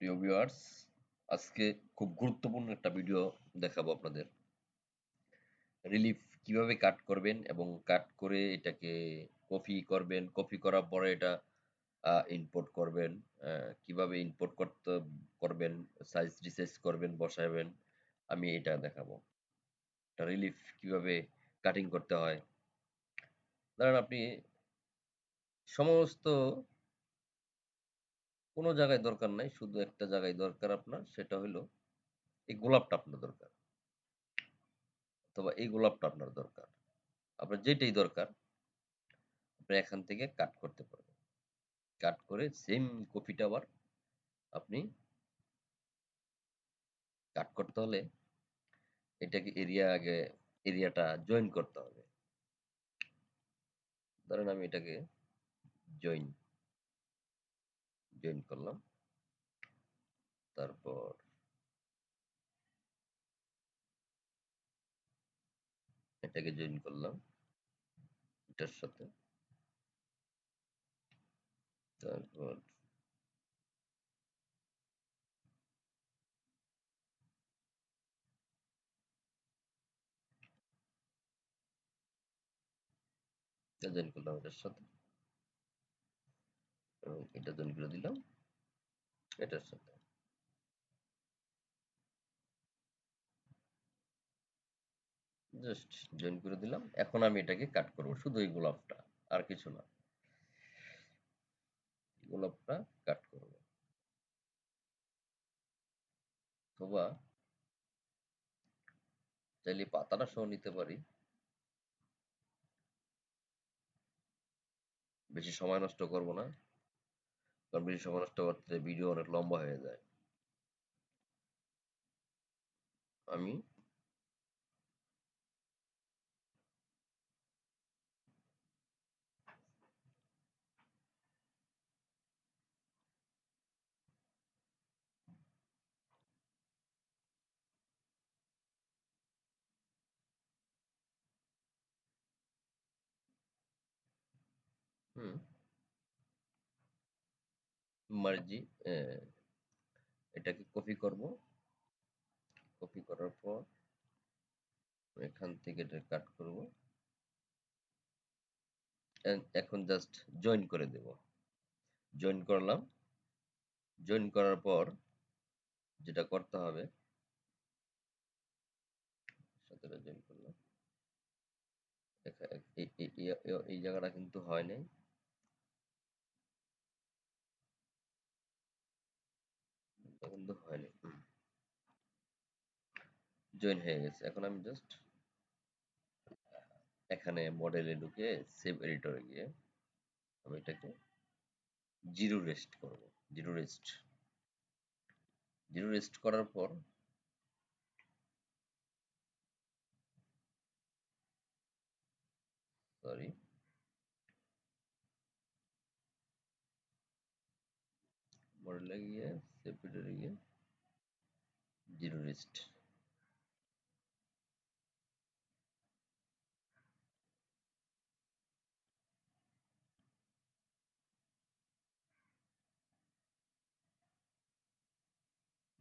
প্রিয় ভিউয়ার্স, আজকে খুব গুরুত্বপূর্ণ একটা ভিডিও দেখাবো আপনাদের। রিলিফ কিভাবে কাট করবেন এবং কাট করে এটাকে কপি করবেন। কপি করার পরে এটা ইম্পোর্ট করবেন। আ কিভাবে ইম্পোর্ট করবেন, সাইজ রিসাইজ করবেন, বসাবেন। আমি এটা দেখাবো। একটা রিলিফ কিভাবে কাটিং করতে হয়। ধরেন আপনি সমস্ত কোনো জায়গায় দরকার নাই। শুধু একটা জায়গায় দরকার আপনার। সেটা হইলো এই গোলাপটা আপনার দরকার। অথবা এই গোলাপটা আপনার দরকার। আপনার যেটাই দরকার আপনি এখান থেকে কাট করতে পারবেন। কাট করে সেম কপিটা আবার আপনি কাট করতে হলে এটাকে এরিয়াটা জয়েন করতে হবে। ধরেন আমি এটাকে জয়েন জয়েন করলাম। তারপর এটাকে জয়েন করলাম এটার সাথে। তারপর এটা জয়েন করলাম এটার সাথে এবং এটা জয়েন করে দিলাম এটার সাথে। জাস্ট জয়েন করে দিলাম। এখন আমি এটাকে কাট করব। শুধু এই গোলাপটা। আর কিছু না। গোলাপটা কাট করব। অথবা চাইলে পাতাটা সহ নিতে পারি। বেশি সময় নষ্ট করব না। কারণ বেশি সময় নষ্ট করতে ভিডিও অনেক লম্বা হয়ে যায়। আমি হুম, মার্জি এটাকে কপি করব। কপি করার পর এখান থেকে এটা কাট করব। এখন জাস্ট জয়েন করে দেব। জয়েন করলাম। জয়েন করার পর যেটা করতে হবে সাথে জয়েন করলাম। এই জায়গাটা কিন্তু হয় নাই। এটা কিন্তু হয়নি। জয়েন হয়ে গেছে। এখন আমি জাস্ট এখানে মডেলে ঢুকে সেভ এডিটরে গিয়ে আমি এটাকে জিরো রেস্ট করব। Zero rest. জিরো রেস্ট করার পর সরি মডেলে গিয়ে সেভ এডিটরে গিয়ে zero rest.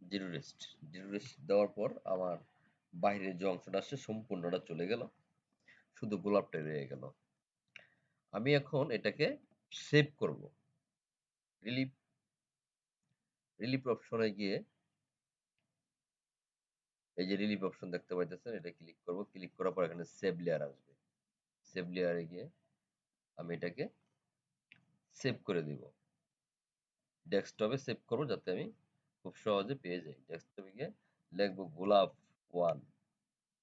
Zero rest. Zero rest দেওয়ার পর আমার বাইরের যে অংশটা আসছে সম্পূর্ণটা চলে গেল। শুধু গোলাপটাই রয়ে গেল। আমি এখন এটাকে সেভ করব। রিলিফ রিলিফ অপশনে গিয়ে এই যে রিলিফ অপশন দেখতে পাইতেছেন এটা ক্লিক করব। ক্লিক করার পর এখানে সেভ লেয়ার আসবে। সেভ লেয়ারে গিয়ে আমি এটাকে সেভ করে দিব। ডেস্কটপে সেভ করব যাতে আমি খুব সহজে পেয়ে যাই। ডেস্কটপে গিয়ে লিখব গোলাপ 1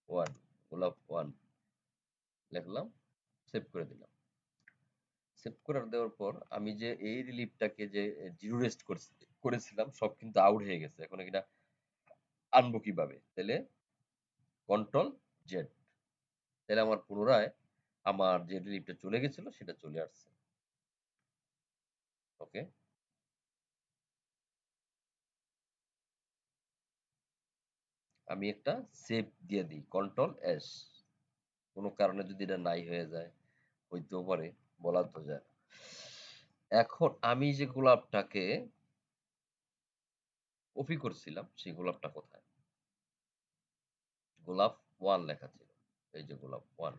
1 গোলাপ 1 লিখলাম। সেভ করে দিলাম। সেভ করে দেওয়ার পর আমি যে এই রিলিফটাকে যে জিরো রেস্ট করেছিলাম সব কিন্তু আউট হয়ে গেছে। এখন এটা আনবো কিভাবে? তাহলে কন্ট্রোল জেড। তাহলে আমার পুনরায় আমার যে রিলিফটা চলে গেছিল সেটা চলে আসছে। ওকে? আমি একটা সেভ দিয়ে দিই। Control S. কোনো কারণে যদি এটা নাই হয়ে যায়, হইতেও পারে, বলা তো যায় না। এখন আমি যে গোলাপটাকে কপি করছিলাম সেই গোলাপটা কোথায়? গোলাপ 1 লেখা ছিল। এই যে গোলাপ 1।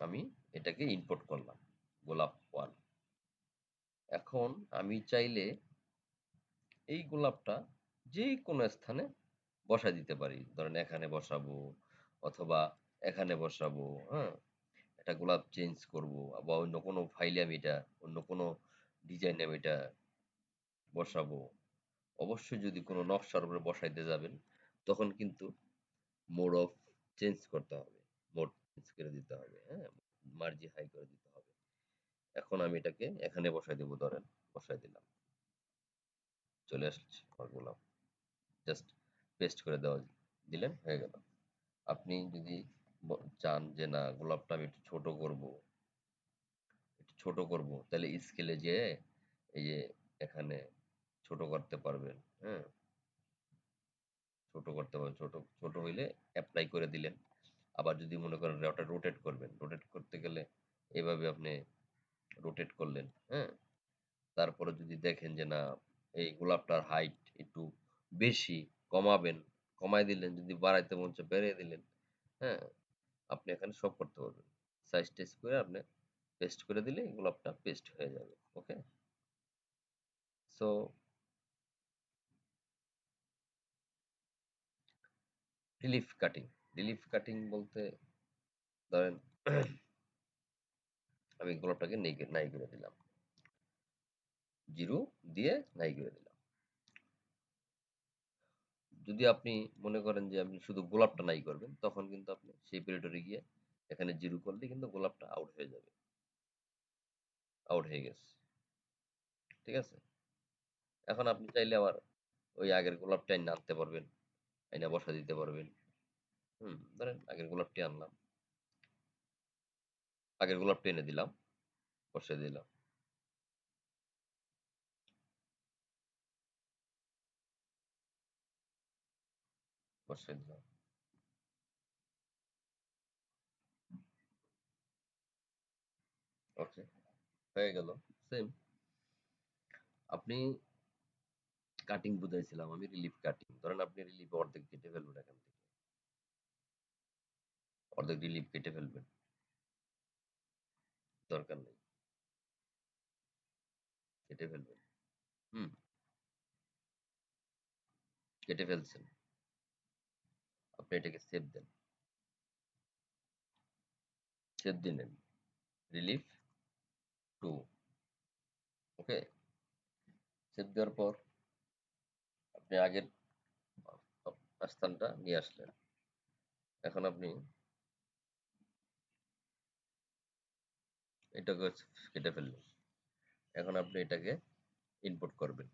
আমি এটাকে ইম্পোর্ট করলাম। গোলাপ 1। এখন আমি চাইলে এই গোলাপটা যেকোনো স্থানে বসায় দিতে পারি। ধরেন এখানে বসাবো অথবা এখানে বসাবো, হ্যাঁ? একটা গোলাপ চেঞ্জ করবো বা অন্য কোনো ফাইলে আমি এটা অন্য কোনো ডিজাইনে আমি এটা বসাবো। অবশ্যই যদি কোনো নকশার উপরে বসাইতে যাবেন, তখন কিন্তু মোড অফ চেঞ্জ করতে হবে। মোড চেঞ্জ করে দিতে হবে, হ্যাঁ? মার্জি হাই করে দিতে হবে। এখন আমি এটাকে এখানে বসায় দেব ধরেন, বসায় দিলাম। চলে আসছে আমার গোলাপ। জাস্ট পেস্ট করে দেওয়া দিলেন, হয়ে গেল। আপনি যদি চান যে না গোলাপটা আমি একটু ছোট করব, তাহলে স্কেলে যেয়ে এই যে এখানে ছোট করতে পারবেন, হ্যাঁ? ছোট করতে পারবেন। ছোট ছোট হইলে এপ্লাই করে দিলেন। আবার যদি মনে করেন ওটা রোটেট করবেন, রোটেট করতে গেলে এভাবে আপনি রোটেট করলেন, হ্যাঁ? তারপরে যদি দেখেন যে না এই গোলাপটার হাইট একটু বেশি, কমাবেন, কমায় দিলেন। যদি বাড়াইতে মন চায় বেড়ে দিলেন, হ্যাঁ? আপনি এখানে সব করতে পারবেন। সাইজ টেস্ট করে আপনি পেস্ট করে দিলে গোলাপটা পেস্ট হয়ে যাবে। Okay? So relief cutting. Relief cutting বলতে ধরেন আমি গোলাপটাকে নাই করে দিলাম। জিরো দিয়ে নাই করে দিলাম। যদি আপনি মনে করেন যে আপনি শুধু গোলাপটা নাই করবেন, তখন কিন্তু আপনি সেই টেরিটরি গিয়ে এখানে জিরো করলে কিন্তু গোলাপটা আউট হয়ে যাবে। আউট হয়ে গেছে। ঠিক আছে? এখন আপনি চাইলে আবার ওই আগের গোলাপটা আইনা আনতে পারবেন। আইনা বসায় দিতে পারবেন। ধরেন আগের গোলাপটি আনলাম। আগের গোলাপটা এনে দিলাম, বসায় দিলাম, বসায় দিলাম। ওকে, হয়ে গেল। সেম আপনি কাটিং বুঝাইছিলাম আমি রিলিফ কাটিং। ধরেন আপনি রিলিফ অর্ধেক কেটে ফেলবেন এখান থেকে। অর্ধেক রিলিফ কেটে ফেলবেন। দরকার নেই। কেটে ফেলবেন। হুম, কেটে ফেলছেন। আপনি এটাকে সেভ দেন। সেভ দিলেন। রিলিফ 2। ওকে? সেভ দেওয়ার পর আপনি আগের স্থানটা নিয়ে আসলেন। এখন আপনি এটাকে কেটে ফেললেন। এখন আপনি এটাকে ইনপুট করবেন।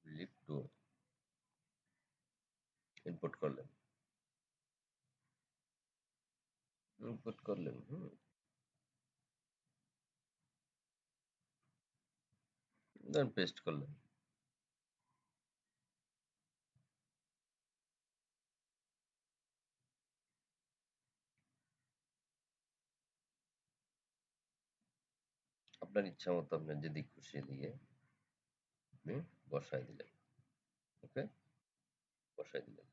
রিলিফ 2 ইনপুট করলেন। ইনপুট করলেন। দেন পেস্ট করলেন। আপনার ইচ্ছা মতো আপনার যেদিক খুশি দিয়ে আপনি বসায় দিলেন। ওকে? বসায় দিলেন।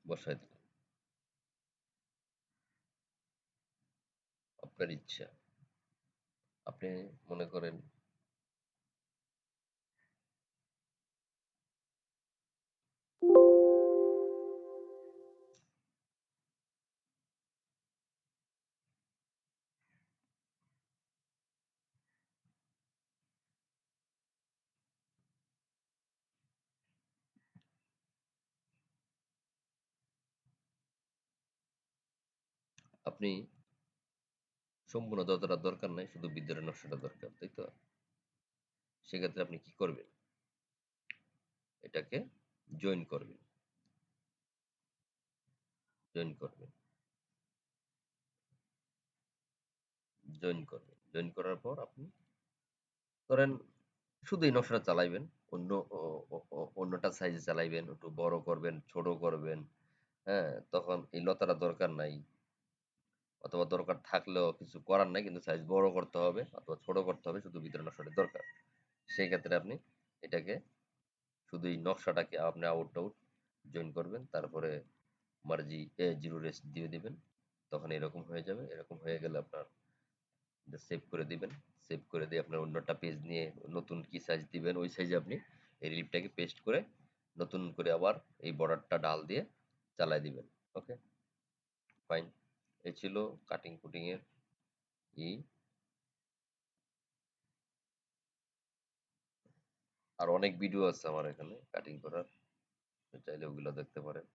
বসায় দিলেন। আপনার ইচ্ছা। আপনি মনে করেন আপনি সম্পূর্ণ যতটা দরকার নাই, শুধু ভিতরের নকশাটা দরকার, তাই তো? সেক্ষেত্রে আপনি কি করবেন? এটাকে জয়েন করবেন। জয়েন করবেন। জয়েন করবেন। জয়েন করার পর আপনি ধরেন শুধু এই নকশাটা চালাইবেন। অন্য অ অ অ অন্যটা সাইজে চালাইবেন, একটু বড় করবেন, ছোট করবেন, হ্যাঁ? তখন এই লতাটা দরকার নাই। অথবা দরকার থাকলেও কিছু করার নাই কিন্তু সাইজ বড় করতে হবে অথবা ছোট করতে হবে শুধু ভিতরের নকশাটা দরকার। সেই ক্ষেত্রে আপনি এটাকে শুধু এই নকশাটাকে আপনি আউট জয়েন করবেন। তারপরে মার্জি 0 রেস্ট দিয়ে দিবেন। তখন এরকম হয়ে যাবে। এরকম হয়ে গেলে আপনার এটা সেভ করে দিবেন। সেভ করে দিয়ে আপনার অন্যটা পেজ নিয়ে নতুন কি সাইজ দিবেন ওই সাইজে আপনি এই রিলিফটাকে পেস্ট করে নতুন করে আবার এই বর্ডারটা ডাল দিয়ে চালায় দিবেন। ওকে? ফাইন। এই ছিল কাটিং কুটিং এর ই। আর অনেক ভিডিও আছে আমার এখানে কাটিং করার। চাইলে ওগুলো দেখতে পারেন।